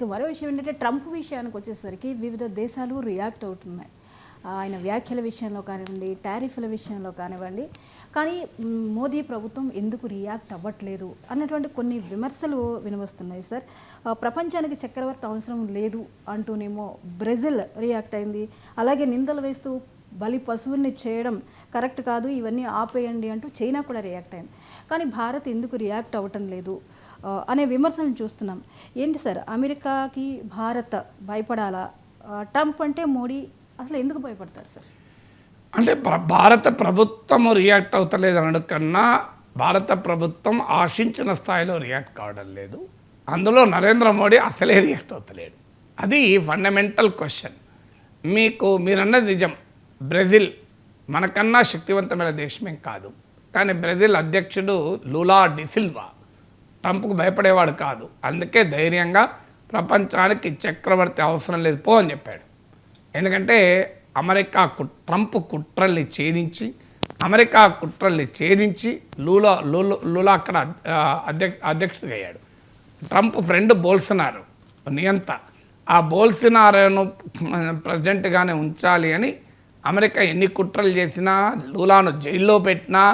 ఇక మరో విషయం ఏంటంటే ట్రంప్ విషయానికి వచ్చేసరికి వివిధ దేశాలు రియాక్ట్ అవుతున్నాయి. ఆయన వ్యాఖ్యల విషయంలో కానివ్వండి, టారిఫ్ల విషయంలో కానివ్వండి. కానీ మోదీ ప్రభుత్వం ఎందుకు రియాక్ట్ అవ్వట్లేదు అన్నటువంటి కొన్ని విమర్శలు వినవస్తున్నాయి సార్. ప్రపంచానికి చక్రవర్తి అవసరం లేదు అంటూనేమో బ్రెజిల్ రియాక్ట్ అయింది. అలాగే నిందలు వేస్తూ బలి పశువుల్ని చేయడం కరెక్ట్ కాదు, ఇవన్నీ ఆపేయండి అంటూ చైనా కూడా రియాక్ట్ అయింది. కానీ భారత్ ఎందుకు రియాక్ట్ అవ్వటం లేదు అనే విమర్శలను చూస్తున్నాం. ఏంటి సార్, అమెరికాకి భారత్ భయపడాలా? ట్రంప్ అంటే మోడీ అసలు ఎందుకు భయపడతారు సార్? అంటే భారత ప్రభుత్వం రియాక్ట్ అవుతలేదు అనడం కన్నా భారత ప్రభుత్వం ఆశించిన స్థాయిలో రియాక్ట్ కావడం లేదు. అందులో నరేంద్ర మోడీ అసలే రియాక్ట్ అవుతలేడు. అది ఫండమెంటల్ క్వశ్చన్. మీరన్నది నిజం. బ్రెజిల్ మనకన్నా శక్తివంతమైన దేశమేం కాదు. కానీ బ్రెజిల్ అధ్యక్షుడు లూలా డిసిల్వా ట్రంప్కు భయపడేవాడు కాదు. అందుకే ధైర్యంగా ప్రపంచానికి చక్రవర్తి అవసరం లేదు పో అని చెప్పాడు. ఎందుకంటే ట్రంప్ కుట్రల్ని ఛేదించి లూలా అక్కడ అధ్యక్షుడిగా అయ్యాడు. ట్రంప్ ఫ్రెండ్ బోల్సనారో నియంత. ఆ బోల్సనారోను ప్రెసిడెంట్గానే ఉంచాలి అని అమెరికా ఎన్ని కుట్రలు చేసినా, లూలాను జైల్లో పెట్టినా,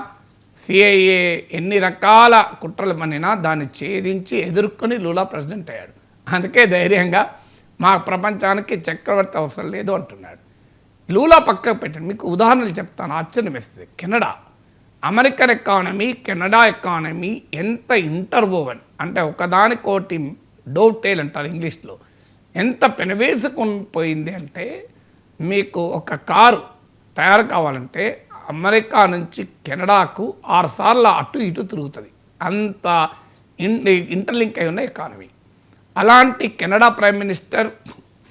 సిఐఏ ఎన్ని రకాల కుట్రలు పన్నినా దాన్ని ఛేదించి ఎదుర్కొని లూలా ప్రెసిడెంట్ అయ్యాడు. అందుకే ధైర్యంగా మా ప్రపంచానికి చక్రవర్తి అవసరం లేదు అంటున్నాడు. లూలా పక్కకు పెట్టండి, మీకు ఉదాహరణలు చెప్తాను, ఆశ్చర్యం వేస్తుంది. Canada, American economy, Canada economy ఎంత ఇంటర్వోవెన్ అంటే ఒకదానికోటి డోవ్ టైల్ అంటారు ఇంగ్లీష్లో, ఎంత పెనవేసుకొని పోయింది అంటే మీకు ఒక కారు తయారు కావాలంటే అమెరికా నుంచి కెనడాకు 6 సార్లు అటు ఇటు తిరుగుతుంది. అంత ఇంటర్లింక్ అయి ఉన్న ఎకానమీ. అలాంటి కెనడా ప్రైమ్ మినిస్టర్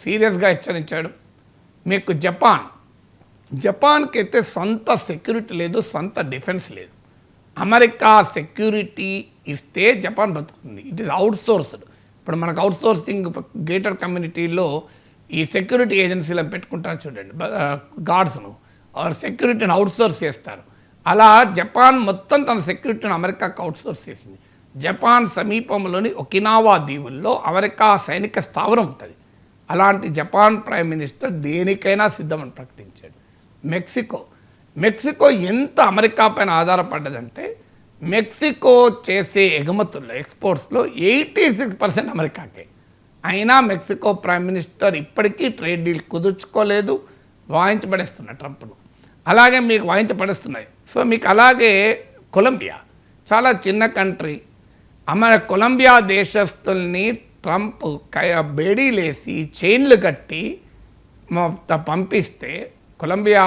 సీరియస్గా హెచ్చరించాడు. మీకు జపాన్కి అయితే సొంత సెక్యూరిటీ లేదు, సొంత డిఫెన్స్ లేదు. అమెరికా సెక్యూరిటీ ఇస్తే జపాన్ బతుకుతుంది. It is outsourced. ఇప్పుడు మనకు అవుట్సోర్సింగ్ గేటర్ కమ్యూనిటీలో ఈ సెక్యూరిటీ ఏజెన్సీలను పెట్టుకుంటారు చూడండి, గార్డ్స్ను సెక్యూరిటీని అవుట్సోర్స్ చేస్తారు. అలా జపాన్ మొత్తం తన సెక్యూరిటీని అమెరికాకు అవుట్సోర్స్ చేసింది. జపాన్ సమీపంలోని ఒకినావా దీవుల్లో అమెరికా సైనిక స్థావరం ఉంటుంది. అలాంటి జపాన్ ప్రైమ్ మినిస్టర్ దేనికైనా సిద్ధమని ప్రకటించాడు. మెక్సికో ఎంత అమెరికా పైన ఆధారపడ్డదంటే మెక్సికో చేసే ఎగుమతుల్లో ఎక్స్పోర్ట్స్లో 86% అమెరికాకే. అయినా మెక్సికో ప్రైమ్ మినిస్టర్ ఇప్పటికీ ట్రేడ్ డీల్ కుదుర్చుకోలేదు. వాయించబడేస్తున్నాయి ట్రంప్ను. అలాగే మీకు వాయించబడేస్తున్నాయి. సో మీకు అలాగే కొలంబియా చాలా చిన్న కంట్రీ. కొలంబియా దేశస్తుల్ని ట్రంప్ బేడీలేసి చైన్లు కట్టి పంపిస్తే కొలంబియా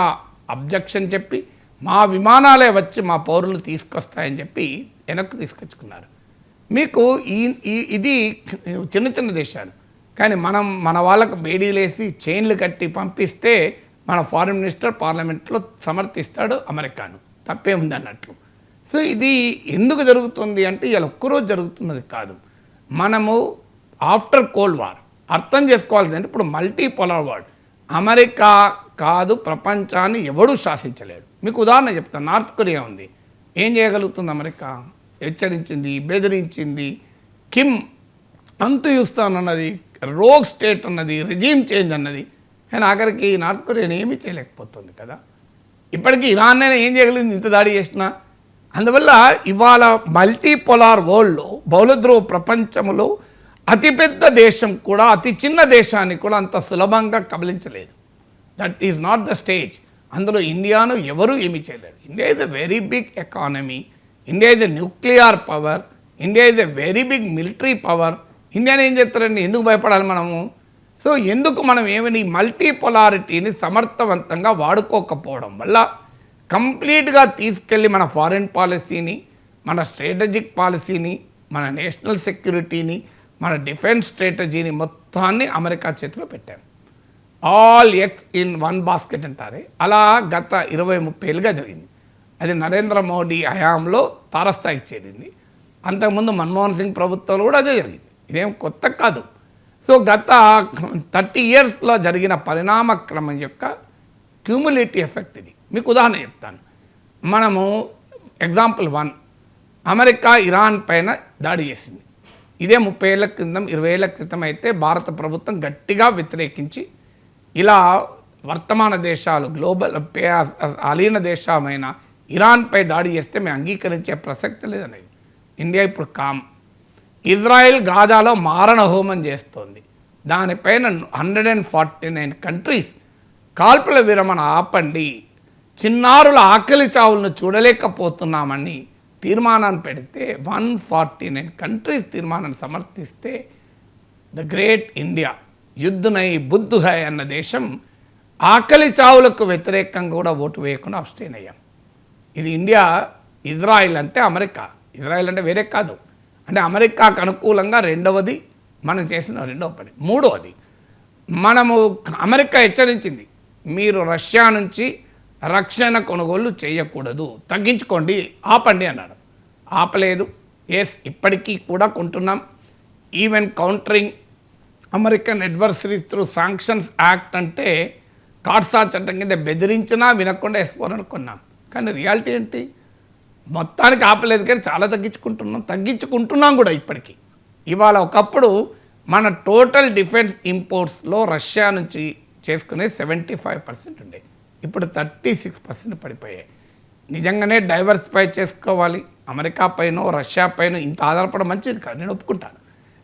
అబ్జెక్షన్ చెప్పి మా విమానాలే వచ్చి మా పౌరులు తీసుకొస్తాయని చెప్పి వెనక్కు తీసుకొచ్చుకున్నారు. మీకు ఇది చిన్న చిన్న దేశాలు. కానీ మన వాళ్ళకు బేడీలేసి చైన్లు కట్టి పంపిస్తే మన ఫారిన్ మినిస్టర్ పార్లమెంట్లో సమర్థిస్తాడు అమెరికాను, తప్పేముంది అన్నట్లు. సో ఇది ఎందుకు జరుగుతుంది అంటే ఇలా ఒక్కరోజు జరుగుతున్నది కాదు. మనము ఆఫ్టర్ కోల్డ్ వార్ అర్థం చేసుకోవాల్సింది అంటే ఇప్పుడు మల్టీపోలార్ వరల్డ్. అమెరికా కాదు ప్రపంచాన్ని ఎవడూ శాసించలేడు. మీకు ఉదాహరణ చెప్తాను. నార్త్ కొరియా ఉంది. ఏం చేయగలుగుతుంది అమెరికా? హెచ్చరించింది, బెదిరించింది, కిమ్ అంతు చూస్తానన్నది, రోగ్ స్టేట్ అన్నది, రెజీమ్ చేంజ్ అన్నది. కానీ ఆఖరికి నార్త్ కొరియాని ఏమీ చేయలేకపోతుంది కదా. ఇప్పటికీ ఇరాన్ అయినా ఏం చేయగలిగింది ఇంత దాడి చేసినా? అందువల్ల ఇవాళ మల్టీపోలార్ వరల్డ్లో బహుళధ్రువ ప్రపంచంలో అతిపెద్ద దేశం కూడా అతి చిన్న దేశాన్ని కూడా అంత సులభంగా కబలించలేదు. That is not the stage. అందులో ఇండియాను ఎవరూ ఏమీ చేయలేరు. India is a very big economy. India is a nuclear power. India is a very big military power. ఇండియాని ఏం చేస్తారండి? ఎందుకు భయపడాలి మనము? సో ఎందుకు మనం ఏమని మల్టీపోలారిటీని సమర్థవంతంగా వాడుకోకపోవడం వల్ల కంప్లీట్గా తీసుకెళ్ళి మన ఫారిన్ పాలసీని, మన స్ట్రాటజిక్ పాలసీని, మన నేషనల్ సెక్యూరిటీని, మన డిఫెన్స్ స్ట్రాటజీని మొత్తాన్ని అమెరికా చేతిలో పెట్టాం. All eggs in one basket అంటారే, అలా గత 20-30 ఏళ్ళుగా జరిగింది. అది నరేంద్ర మోడీ హయాంలో తారస్థాయికి చేరింది. అంతకుముందు మన్మోహన్ సింగ్ ప్రభుత్వంలో కూడా అదే జరిగింది. ఇదేం కొత్త కాదు. సో గత 30 ఇయర్స్లో జరిగిన పరిణామ క్రమం యొక్క క్యూములేటివ్ ఎఫెక్ట్ ఇది. మీకు ఉదాహరణ చెప్తాను. మనము ఎగ్జాంపుల్ 1, అమెరికా ఇరాన్ పైన దాడి చేసింది. ఇదే 30 ఏళ్ల క్రితం 20 ఏళ్ల క్రితం అయితే భారత ప్రభుత్వం గట్టిగా వ్యతిరేకించి ఇలా వర్తమాన దేశాలు గ్లోబల్ అలీన దేశమైన ఇరాన్పై దాడి చేస్తే మేము అంగీకరించే ప్రసక్తి లేదనేది. ఇండియా ఇప్పుడు కామ్. ఇజ్రాయెల్ గాజాలో మారణ హోమం చేస్తోంది. దానిపైన 149 కంట్రీస్ కాల్పుల విరమణ ఆపండి, చిన్నారుల ఆకలి చావులను చూడలేకపోతున్నామని తీర్మానాన్ని పెడితే 149 కంట్రీస్ తీర్మానాన్ని సమర్థిస్తే ద గ్రేట్ ఇండియా యుద్ధ నై బుద్ధు హై అన్న దేశం ఆకలి చావులకు వ్యతిరేకంగా కూడా ఓటు వేయకుండా అబ్స్టైన్ అయ్యాం. ఇది ఇండియా. ఇజ్రాయిల్ అంటే అమెరికా. ఇజ్రాయిల్ అంటే వేరే కాదు. అంటే అమెరికాకు అనుకూలంగా రెండవది మనం చేసిన రెండవ పని. మూడవది, మనము అమెరికా హెచ్చరించింది, మీరు రష్యా నుంచి రక్షణ కొనుగోలు చేయకూడదు, తగ్గించుకోండి, ఆపండి అన్నారు. ఆపలేదు. ఎస్, ఇప్పటికీ కూడా కొంటున్నాం. Even countering American adversary through sanctions act అంటే కార్సా చట్టం కింద బెదిరించినా వినకుండా ఎస్పోరని కొన్నాం. కానీ రియాలిటీ ఏంటి? మొత్తానికి ఆపలేదు కానీ చాలా తగ్గించుకుంటున్నాం కూడా ఇప్పటికీ. ఇవాళ ఒకప్పుడు మన టోటల్ డిఫెన్స్ ఇంపోర్ట్స్లో రష్యా నుంచి చేసుకునే 75% ఉండే, ఇప్పుడు 36% పడిపోయాయి. నిజంగానే డైవర్సిఫై చేసుకోవాలి. అమెరికా పైన రష్యా పైన ఇంత ఆధారపడడం మంచిది కాదు, నేను ఒప్పుకుంటాను.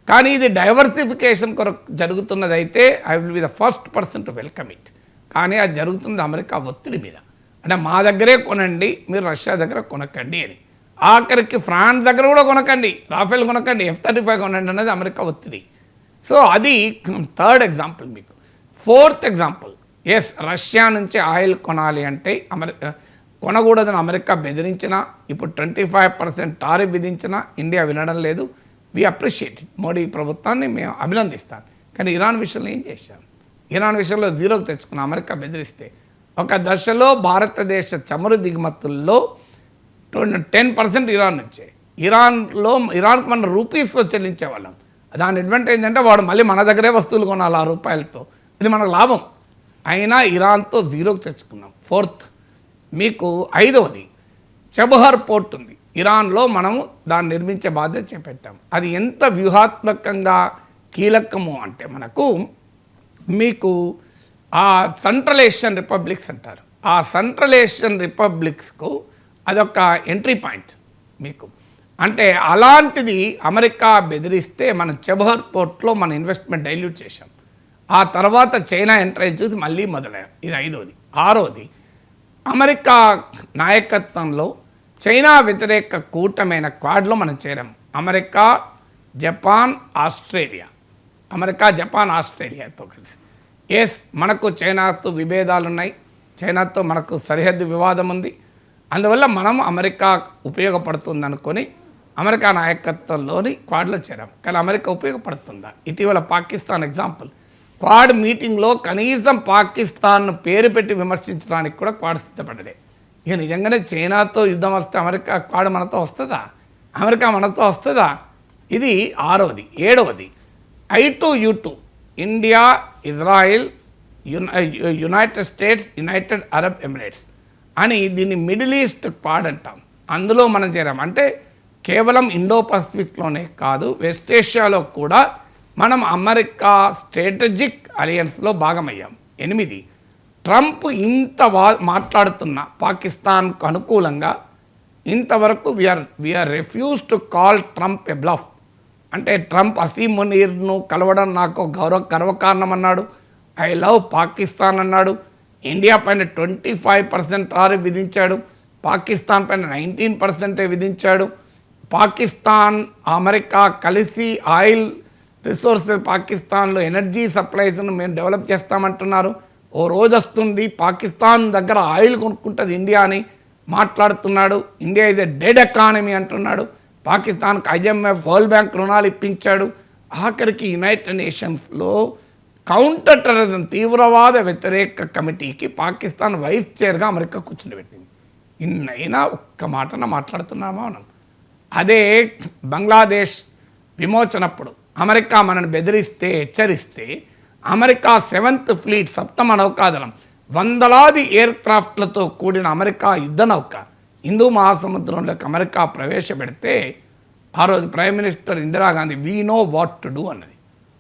కానీ ఇది డైవర్సిఫికేషన్ కొరకు జరుగుతున్నదైతే I will be the first person to welcome it. కానీ అది జరుగుతుంది అమెరికా ఒత్తిడి మీద. అంటే మా దగ్గరే కొనండి, మీరు రష్యా దగ్గర కొనకండి అని. ఆఖరికి ఫ్రాన్స్ దగ్గర కూడా కొనకండి, రాఫెల్ కొనకండి, F-35 కొనండి అనేది అమెరికా ఒత్తిడి. సో అది థర్డ్ ఎగ్జాంపుల్. మీకు ఫోర్త్ ఎగ్జాంపుల్, ఎస్, రష్యా నుంచి ఆయిల్ కొనాలి అంటే కొనకూడదని అమెరికా బెదిరించినా, ఇప్పుడు 25% టారిఫ్ విధించినా ఇండియా వినడం లేదు. We appreciate it. మోడీ ప్రభుత్వాన్ని మేము అభినందిస్తాం. కానీ ఇరాన్ విషయంలో ఏం చేశాం? ఇరాన్ విషయంలో జీరోకి తెచ్చుకున్న అమెరికా బెదిరిస్తే ఒక దశలో భారతదేశ చమురు దిగుమతుల్లో 10% ఇరాన్ వచ్చాయి. ఇరాన్కు మన రూపీస్లో చెల్లించేవాళ్ళం. దాని అడ్వాంటేజ్ అంటే వాడు మళ్ళీ మన దగ్గరే వస్తువులు కొనాలి ₹6. ఇది మనకు లాభం. అయినా ఇరాన్తో జీరోకి తెచ్చుకున్నాం. ఫోర్త్, మీకు ఐదవది, చబహర్ పోర్ట్ ఉంది ఇరాన్లో, మనము దాన్ని నిర్మించే బాధ్యత చేపట్టాం. అది ఎంత వ్యూహాత్మకంగా కీలకము అంటే మనకు మీకు ఆ సెంట్రల్ ఏషియన్ రిపబ్లిక్స్ అంటారు. ఆ సెంట్రల్ ఏషియన్ రిపబ్లిక్స్కు అదొక ఎంట్రీ పాయింట్ మీకు. అంటే అలాంటిది అమెరికా బెదిరిస్తే మనం చబహర్ పోర్ట్లో మన ఇన్వెస్ట్మెంట్ డైల్యూట్ చేశాం. ఆ తర్వాత చైనా ఎంట్రెన్స్ చూసి మళ్ళీ మొదలయ్యాం. ఇది ఐదవది. ఆరోది, అమెరికా నాయకత్వంలో చైనా వ్యతిరేక కూటమైన క్వాడ్లో మనం చేరాం. అమెరికా, జపాన్, ఆస్ట్రేలియాతో కలిసి. ఎస్, మనకు చైనాతో విభేదాలు ఉన్నాయి, చైనాతో మనకు సరిహద్దు వివాదం ఉంది. అందువల్ల మనం అమెరికా ఉపయోగపడుతుంది అనుకొని అమెరికా నాయకత్వంలోని క్వాడ్లో చేరాం. కానీ అమెరికా ఉపయోగపడుతుందా? ఇటీవల పాకిస్తాన్ ఎగ్జాంపుల్. క్వాడ్ మీటింగ్లో కనీసం పాకిస్తాన్ను పేరు పెట్టి విమర్శించడానికి కూడా క్వాడ్ సిద్ధపడ్డదే. ఇక నిజంగానే చైనాతో యుద్ధం వస్తే క్వాడ్ మనతో వస్తుందా? అమెరికా మనతో వస్తుందా? ఇది ఆరవది. ఏడవది, I2U2, India, Israel, United states, United Arab Emirates అని దీన్ని మిడిల్ ఈస్ట్ క్వాడ్ అంటాం. అందులో మనం చేరాం. అంటే కేవలం ఇండో పసిఫిక్లోనే కాదు, వెస్ట్ ఏషియాలో కూడా మనం అమెరికా స్ట్రాటజిక్ అలయన్స్లో భాగమయ్యాం. 8, ట్రంప్ ఇంత మాట్లాడుతున్న పాకిస్తాన్కు అనుకూలంగా ఇంతవరకు we refuse to call Trump a bluff. అంటే ట్రంప్ అసీం మునీర్ను కలవడం నాకు గర్వకారణం అన్నాడు. ఐ లవ్ పాకిస్తాన్ అన్నాడు. ఇండియా పైన 25% టారిఫ్ విధించాడు. పాకిస్తాన్ పైన 19% విధించాడు. పాకిస్తాన్, అమెరికా కలిసి ఆయిల్ రిసోర్సెస్, పాకిస్తాన్లో ఎనర్జీ సప్లైస్ను మేము డెవలప్ చేస్తామంటున్నారు. ఓ రోజు వస్తుంది పాకిస్తాన్ దగ్గర ఆయిల్ కొనుక్కుంటుంది ఇండియా అని మాట్లాడుతున్నాడు. India is a dead economy అంటున్నాడు. పాకిస్తాన్కి IMF, వరల్డ్ బ్యాంక్ రుణాలు ఇప్పించాడు. ఆఖరికి యునైటెడ్ నేషన్స్లో కౌంటర్ టెర్రరిజం, తీవ్రవాద వ్యతిరేక కమిటీకి పాకిస్తాన్ వైస్ చైర్గా అమెరికా కూర్చుని పెట్టింది. ఇన్నైనా ఒక్క మాటన మాట్లాడుతున్నామా మనం? అదే బంగ్లాదేశ్ విమోచనప్పుడు అమెరికా మనల్ని బెదిరిస్తే, హెచ్చరిస్తే అమెరికా 7th ఫ్లీట్, 7వ నౌకాదళం, వందలాది ఎయిర్ క్రాఫ్ట్లతో కూడిన అమెరికా యుద్ధ నౌక హిందూ మహాసముద్రంలోకి అమెరికా ప్రవేశపెడితే ఆ రోజు prime minister Indira Gandhi we know what to do అన్నది.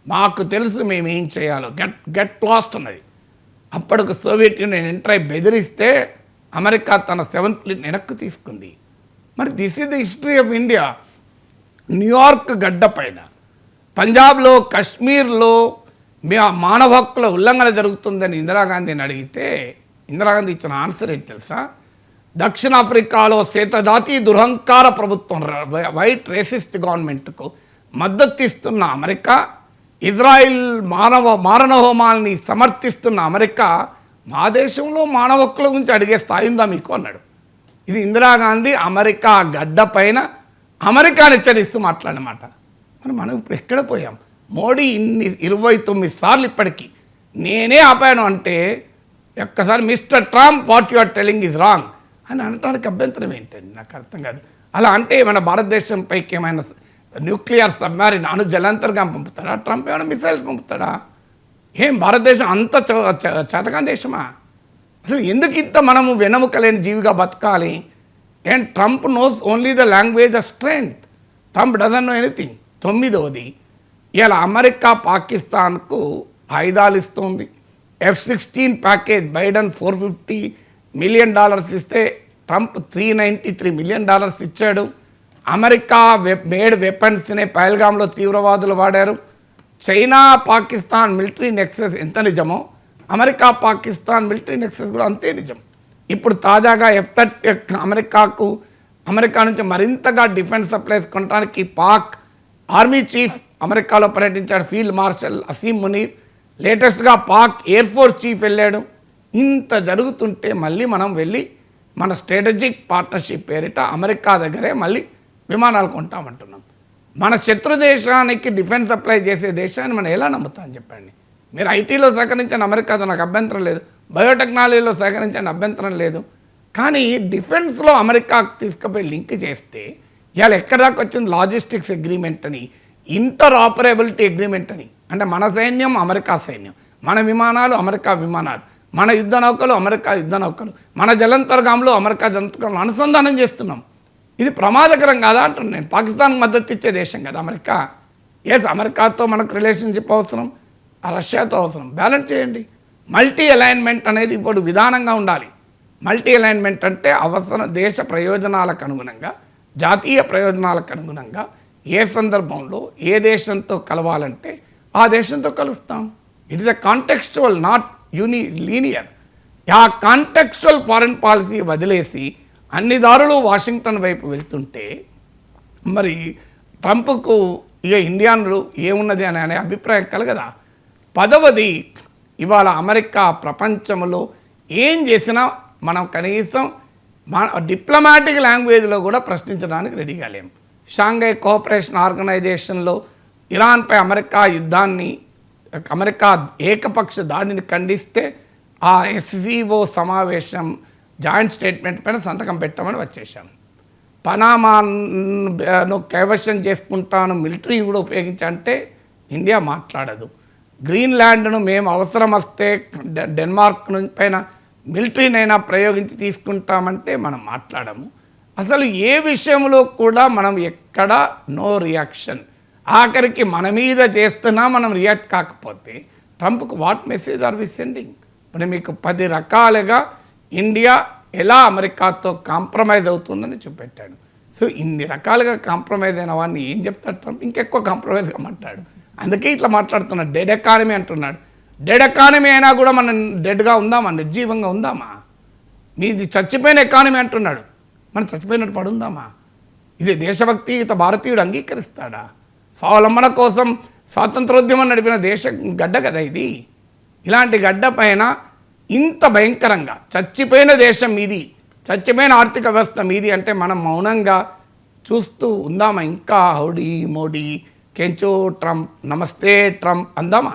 మాకు తెలుసు మేము ఏం చేయాలో, గెట్ లాస్ట్ అన్నది. అప్పటికి సోవియట్ యూనియన్ ఎంటర్ అయి బెదిరిస్తే అమెరికా తన 7th ఫ్లీట్ వెనక్కి తీసుకుంది. మరి this is the history of India. New York గడ్డ పైన, పంజాబ్లో, కాశ్మీర్లో మానవ హక్కుల ఉల్లంఘన జరుగుతుందని ఇందిరాగాంధీని అడిగితే ఇందిరాగాంధీ ఇచ్చిన ఆన్సర్ ఏంటి తెలుసా? దక్షిణాఫ్రికాలో శ్వేతజాతి దురహంకార ప్రభుత్వం, వైట్ రేసిస్ట్ గవర్నమెంట్కు మద్దతు ఇస్తున్న అమెరికా, ఇజ్రాయిల్ మారణ హోమాల్ని సమర్థిస్తున్న అమెరికా మా దేశంలో మానవ హక్కుల గురించి అడిగే స్థాయి ఉందా మీకు అన్నాడు. ఇది ఇందిరాగాంధీ అమెరికా గడ్డ పైన అమెరికాని హెచ్చరిస్తూ మాట్లాడినమాట. మనం ఇప్పుడు ఎక్కడ పోయాం? మోడీ ఇన్ని 29 సార్లు ఇప్పటికీ నేనే ఆపాను అంటే ఒక్కసారి mister Trump what you are telling is wrong అని అనడానికి అభ్యంతరం ఏంటండి? నాకు అర్థం కాదు. అలా అంటే మన భారతదేశం పైకి ఏమైనా న్యూక్లియర్ సబ్మెరీన్ అణు జలాంతర్గామి పంపుతాడా? ట్రంప్ ఏమైనా మిసైల్స్ పంపుతాడా? ఏం భారతదేశం అంత చేతకాని దేశమా? అసలు ఎందుకు ఇంత మనము వెన్నెముక లేని జీవిగా బతకాలి? And Trump knows only the language of strength. Trump doesn't know anything. 9వది, ఇలా అమెరికా పాకిస్తాన్కు ఆయుధాలు ఇస్తుంది. F-16 ప్యాకేజ్ బైడెన్ $450 మిలియన్ ఇస్తే ట్రంప్ $393 మిలియన్ ఇచ్చాడు. అమెరికా మేడ్ వెపన్స్ని పహల్గామ్లో తీవ్రవాదులు వాడారు. చైనా పాకిస్తాన్ మిలిటరీ నెక్సెస్ ఎంత నిజమో అమెరికా పాకిస్తాన్ మిలిటరీ నెక్సెస్ కూడా అంతే నిజం. ఇప్పుడు తాజాగా F-30 అమెరికా నుంచి మరింతగా డిఫెన్స్ సప్లైస్ కొనడానికి పాక్ ఆర్మీ చీఫ్ అమెరికాలో పర్యటించాడు, ఫీల్డ్ మార్షల్ అసీం మునీర్. లేటెస్ట్గా పాక్ ఎయిర్ ఫోర్స్ చీఫ్ వెళ్ళాడు. ఇంత జరుగుతుంటే మళ్ళీ మనం వెళ్ళి మన స్ట్రాటజిక్ పార్ట్నర్షిప్ పేరిట అమెరికా దగ్గరే మళ్ళీ విమానాలు కొంటామంటున్నాం. మన శత్రు దేశానికి డిఫెన్స్ సప్లై చేసే దేశాన్ని మనం ఎలా నమ్ముతామని చెప్పండి. మీరు ఐటీలో సహకరించని అమెరికాతో నాకు అభ్యంతరం లేదు, బయోటెక్నాలజీలో సహకరించని అభ్యంతరం లేదు. కానీ డిఫెన్స్లో అమెరికాకు తీసుకుపోయి లింక్ చేస్తే ఇవాళ ఎక్కడి దాకా వచ్చింది? లాజిస్టిక్స్ అగ్రిమెంట్ అని, ఇంటర్ ఆపరేబిలిటీ అగ్రిమెంట్ అని. అంటే మన సైన్యం అమెరికా సైన్యం, మన విమానాలు అమెరికా విమానాలు, మన యుద్ధ నౌకలు అమెరికా యుద్ధ నౌకలు, మన జలంతర్గాములు అమెరికా జలంతర్గాములు అనుసంధానం చేస్తున్నాం. ఇది ప్రమాదకరం కాదా అంటున్నాను నేను. పాకిస్తాన్కి మద్దతు ఇచ్చే దేశం కదా అమెరికా. అమెరికాతో మనకు రిలేషన్షిప్ అవసరం, రష్యాతో అవసరం. బ్యాలెన్స్ చేయండి. మల్టీ అలైన్మెంట్ అనేది ఇప్పుడు విధానంగా ఉండాలి. మల్టీ అలైన్మెంట్ అంటే అవసరం దేశ ప్రయోజనాలకు అనుగుణంగా, జాతీయ ప్రయోజనాలకు అనుగుణంగా ఏ సందర్భంలో ఏ దేశంతో కలవాలంటే ఆ దేశంతో కలుస్తాం. It is a contextual, not linear. ఆ కాంటెక్స్చువల్ ఫారెన్ పాలసీ వదిలేసి అన్ని దారులు వాషింగ్టన్ వైపు వెళ్తుంటే మరి ట్రంప్కు ఇక ఇండియాను ఏమున్నది అనే అభిప్రాయం కలగదా? 10వది, ఇవాళ అమెరికా ప్రపంచంలో ఏం చేసినా మనం కనీసం మన డిప్లొమాటిక్ లాంగ్వేజ్లో కూడా ప్రశ్నించడానికి రెడీగా లేము. షాంఘై కోఆపరేషన్ ఆర్గనైజేషన్లో ఇరాన్పై అమెరికా ఏకపక్ష దాడిని ఖండిస్తే ఆ SCO సమావేశం జాయింట్ స్టేట్మెంట్ పైన సంతకం పెట్టమని వచ్చేసాం. పనామాను కైవశం చేసుకుంటాను, మిలిటరీ కూడా ఉపయోగించంటే ఇండియా మాట్లాడదు. గ్రీన్లాండ్ను మేము అవసరం వస్తే డెన్మార్క్ పైన మిలిటరీనైనా ప్రయోగించి తీసుకుంటామంటే మనం మాట్లాడము. అసలు ఏ విషయంలో కూడా మనం ఎక్కడ నో రియాక్షన్. ఆఖరికి మన మీద చేస్తున్నా మనం రియాక్ట్ కాకపోతే ట్రంప్కు what message are we sending? ఇప్పుడు మీకు 10 రకాలుగా ఇండియా ఎలా అమెరికాతో కాంప్రమైజ్ అవుతుందని చూపెట్టాడు. సో ఇన్ని రకాలుగా కాంప్రమైజ్ అయిన వాడిని ఏం చెప్తాడు ట్రంప్? ఇంకెక్కువ కాంప్రమైజ్ కమ్మంటాడు. అందుకే ఇట్లా మాట్లాడుతున్నాడు. డెడ్ ఎకానమీ అంటున్నాడు. డెడ్ ఎకానమీ అయినా కూడా మనం డెడ్గా ఉందామా, నిర్జీవంగా ఉందామా? మీది చచ్చిపోయిన ఎకానమీ అంటున్నాడు. మనం చచ్చిపోయినట్టు పడుందామా? ఇది దేశభక్తి భారతీయుడు అంగీకరిస్తాడా? స్వావలంబన కోసం స్వాతంత్రోద్యమం నడిపిన దేశ గడ్డ కదా ఇది. ఇలాంటి గడ్డ పైన ఇంత భయంకరంగా చచ్చిపోయిన దేశం మీది, చచ్చిపోయిన ఆర్థిక వ్యవస్థ మీది అంటే మనం మౌనంగా చూస్తూ ఉందామా? ఇంకా హౌడీ మోడీ, కెంచో ట్రంప్, నమస్తే ట్రంప్ అందామా?